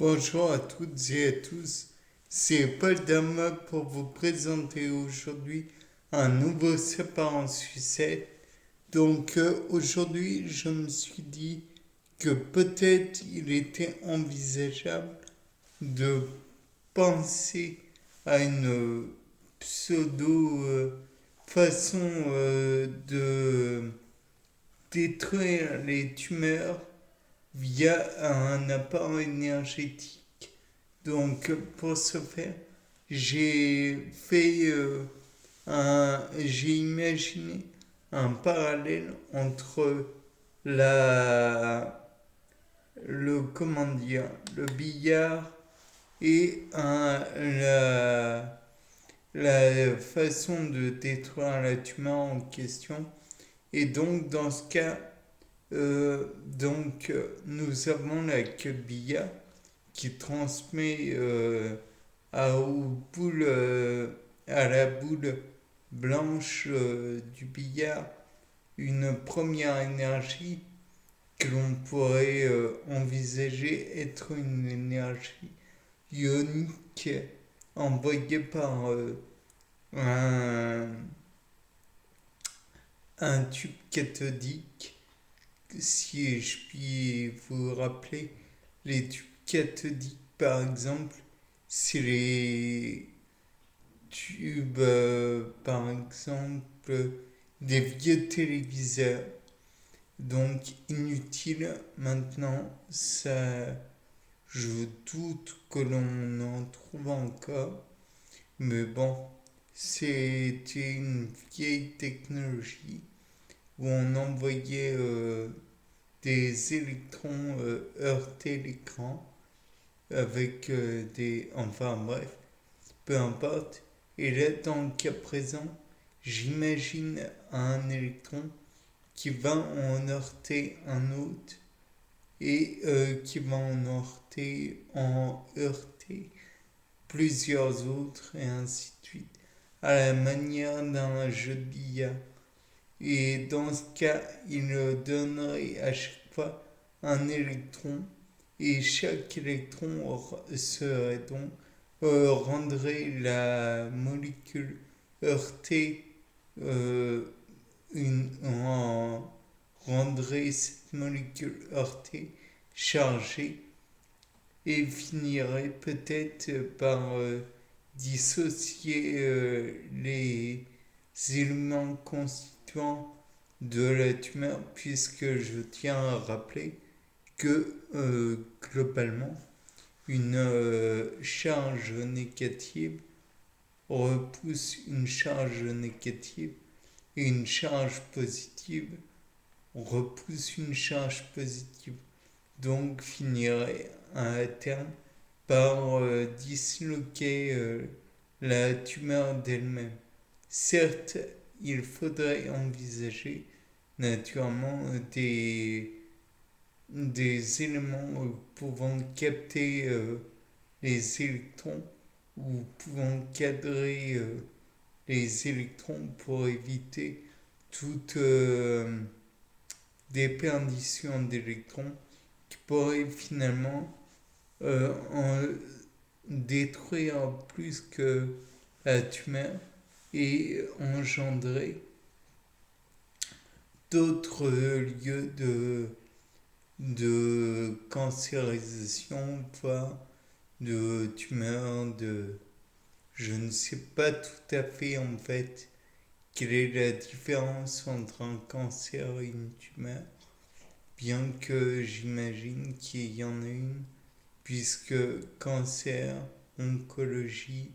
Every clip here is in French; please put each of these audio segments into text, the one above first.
Bonjour à toutes et à tous, c'est Paul Dama pour vous présenter aujourd'hui un nouveau sapin en sucette. Aujourd'hui, je me suis dit que peut-être il était envisageable de penser à une pseudo façon de détruire les tumeurs via un apport énergétique. Pour ce faire, j'ai imaginé un parallèle entre la, le billard et la façon de détruire la tumeur en question. Et donc, dans ce cas, nous avons la queue de billard qui transmet à la boule blanche du billard une première énergie que l'on pourrait envisager être une énergie ionique envoyée par un, un tube cathodique. Si je puis vous rappeler, les tubes cathodiques, par exemple, c'est les tubes, par exemple, des vieux téléviseurs. Donc, inutile maintenant, ça, je doute que l'on en trouve encore. Mais bon, c'était une vieille technologie où on envoyait des électrons heurter l'écran avec des... Enfin bref, peu importe. Et là, dans le cas présent, j'imagine un électron qui va en heurter un autre et qui va en heurter plusieurs autres et ainsi de suite, à la manière d'un jeu de billard. Et dans ce cas, il donnerait à chaque fois un électron et chaque électron serait donc rendrait la molécule heurtée euh, rendrait cette molécule heurtée chargée et finirait peut-être par dissocier les éléments constituants de la tumeur, puisque je tiens à rappeler que globalement, une charge négative repousse une charge négative et une charge positive repousse une charge positive. Donc finirait à terme par disloquer la tumeur d'elle-même. Certes, il faudrait envisager naturellement des éléments pouvant capter les électrons ou pouvant cadrer les électrons pour éviter toute déperdition d'électrons qui pourrait finalement en détruire plus que la tumeur et engendrer d'autres lieux de cancérisation, voire de tumeurs, de... Je ne sais pas tout à fait en fait quelle est la différence entre un cancer et une tumeur, bien que j'imagine qu'il y en a une, puisque cancer, oncologie,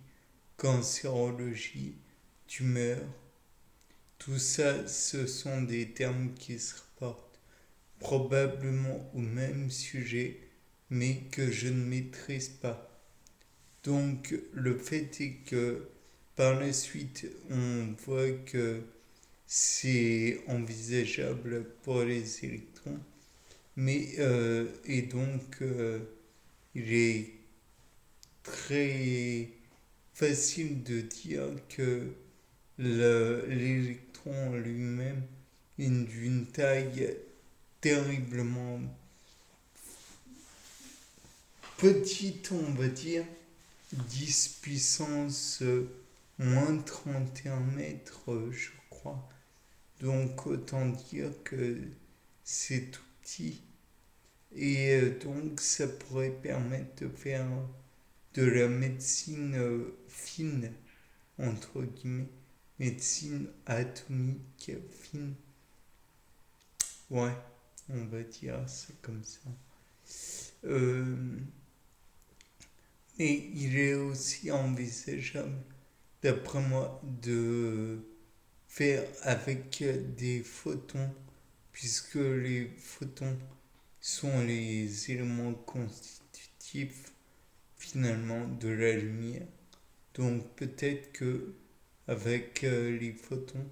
cancérologie, tumeur, tout ça, ce sont des termes qui se rapportent probablement au même sujet, mais que je ne maîtrise pas. Donc le fait est que par la suite, on voit que c'est envisageable pour les électrons, il est très facile de dire que l'électron lui-même est d'une taille terriblement petite, on va dire, 10 puissance moins 31 mètres, je crois. Donc autant dire que c'est tout petit. Et donc ça pourrait permettre de faire de la médecine fine, entre guillemets, médecine atomique fine. Ouais, on va dire ça comme ça. Euh, et il est aussi envisageable, d'après moi, de faire avec des photons, puisque les photons sont les éléments constitutifs finalement de la lumière. Donc peut-être que avec les photons,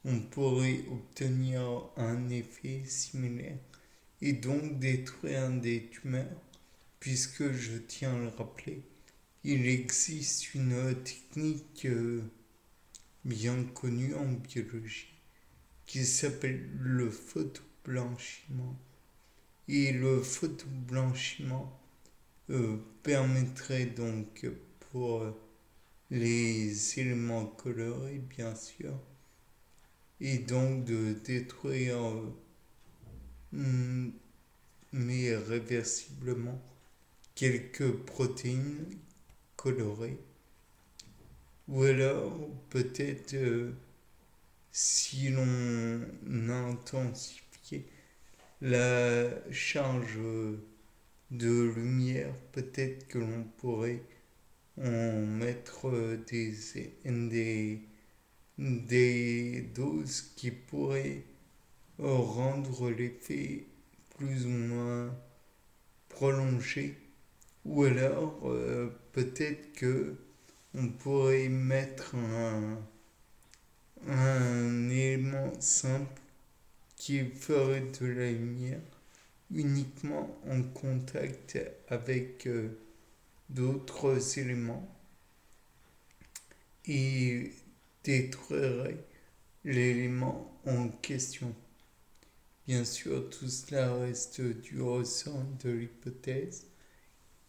on pourrait obtenir un effet similaire et donc détruire des tumeurs, puisque je tiens à le rappeler, il existe une technique bien connue en biologie qui s'appelle le photoblanchiment. Et le photoblanchiment permettrait donc pour les éléments colorés, bien sûr, et donc de détruire, mais réversiblement, quelques protéines colorées. Ou alors, peut-être, si l'on intensifiait la charge de lumière, peut-être que l'on pourrait en mettre des doses qui pourraient rendre l'effet plus ou moins prolongé. Ou alors, peut-être que on pourrait mettre un élément simple qui ferait de la lumière uniquement en contact avec d'autres éléments et détruirait l'élément en question. Bien sûr, tout cela reste du ressort de l'hypothèse.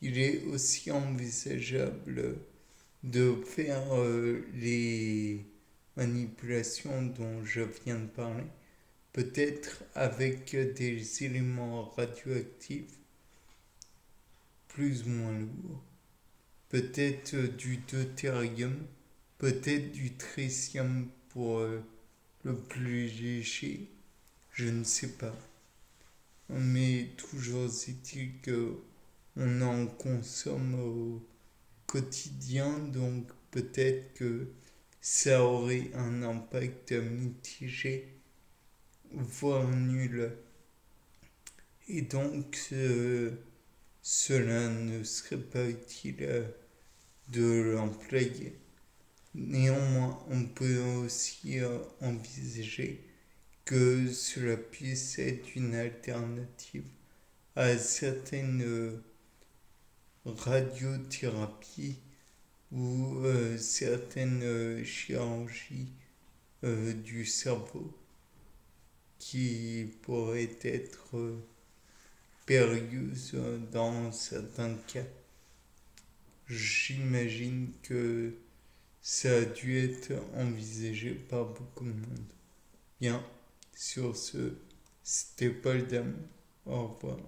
Il est aussi envisageable de faire les manipulations dont je viens de parler, peut-être avec des éléments radioactifs plus ou moins lourds, peut-être du deutérium, peut-être du tritium pour le plus léger, je ne sais pas. Mais toujours est-il qu'on en consomme au quotidien, donc peut-être que ça aurait un impact mitigé, voire nul. Et donc cela ne serait pas utile de l'employer. Néanmoins, on peut aussi envisager que cela puisse être une alternative à certaines radiothérapies ou certaines chirurgies du cerveau qui pourraient être périlleuses dans certains cas. J'imagine que ça a dû être envisagé par beaucoup de monde. Bien, sur ce, c'était Paul Dam. Au revoir.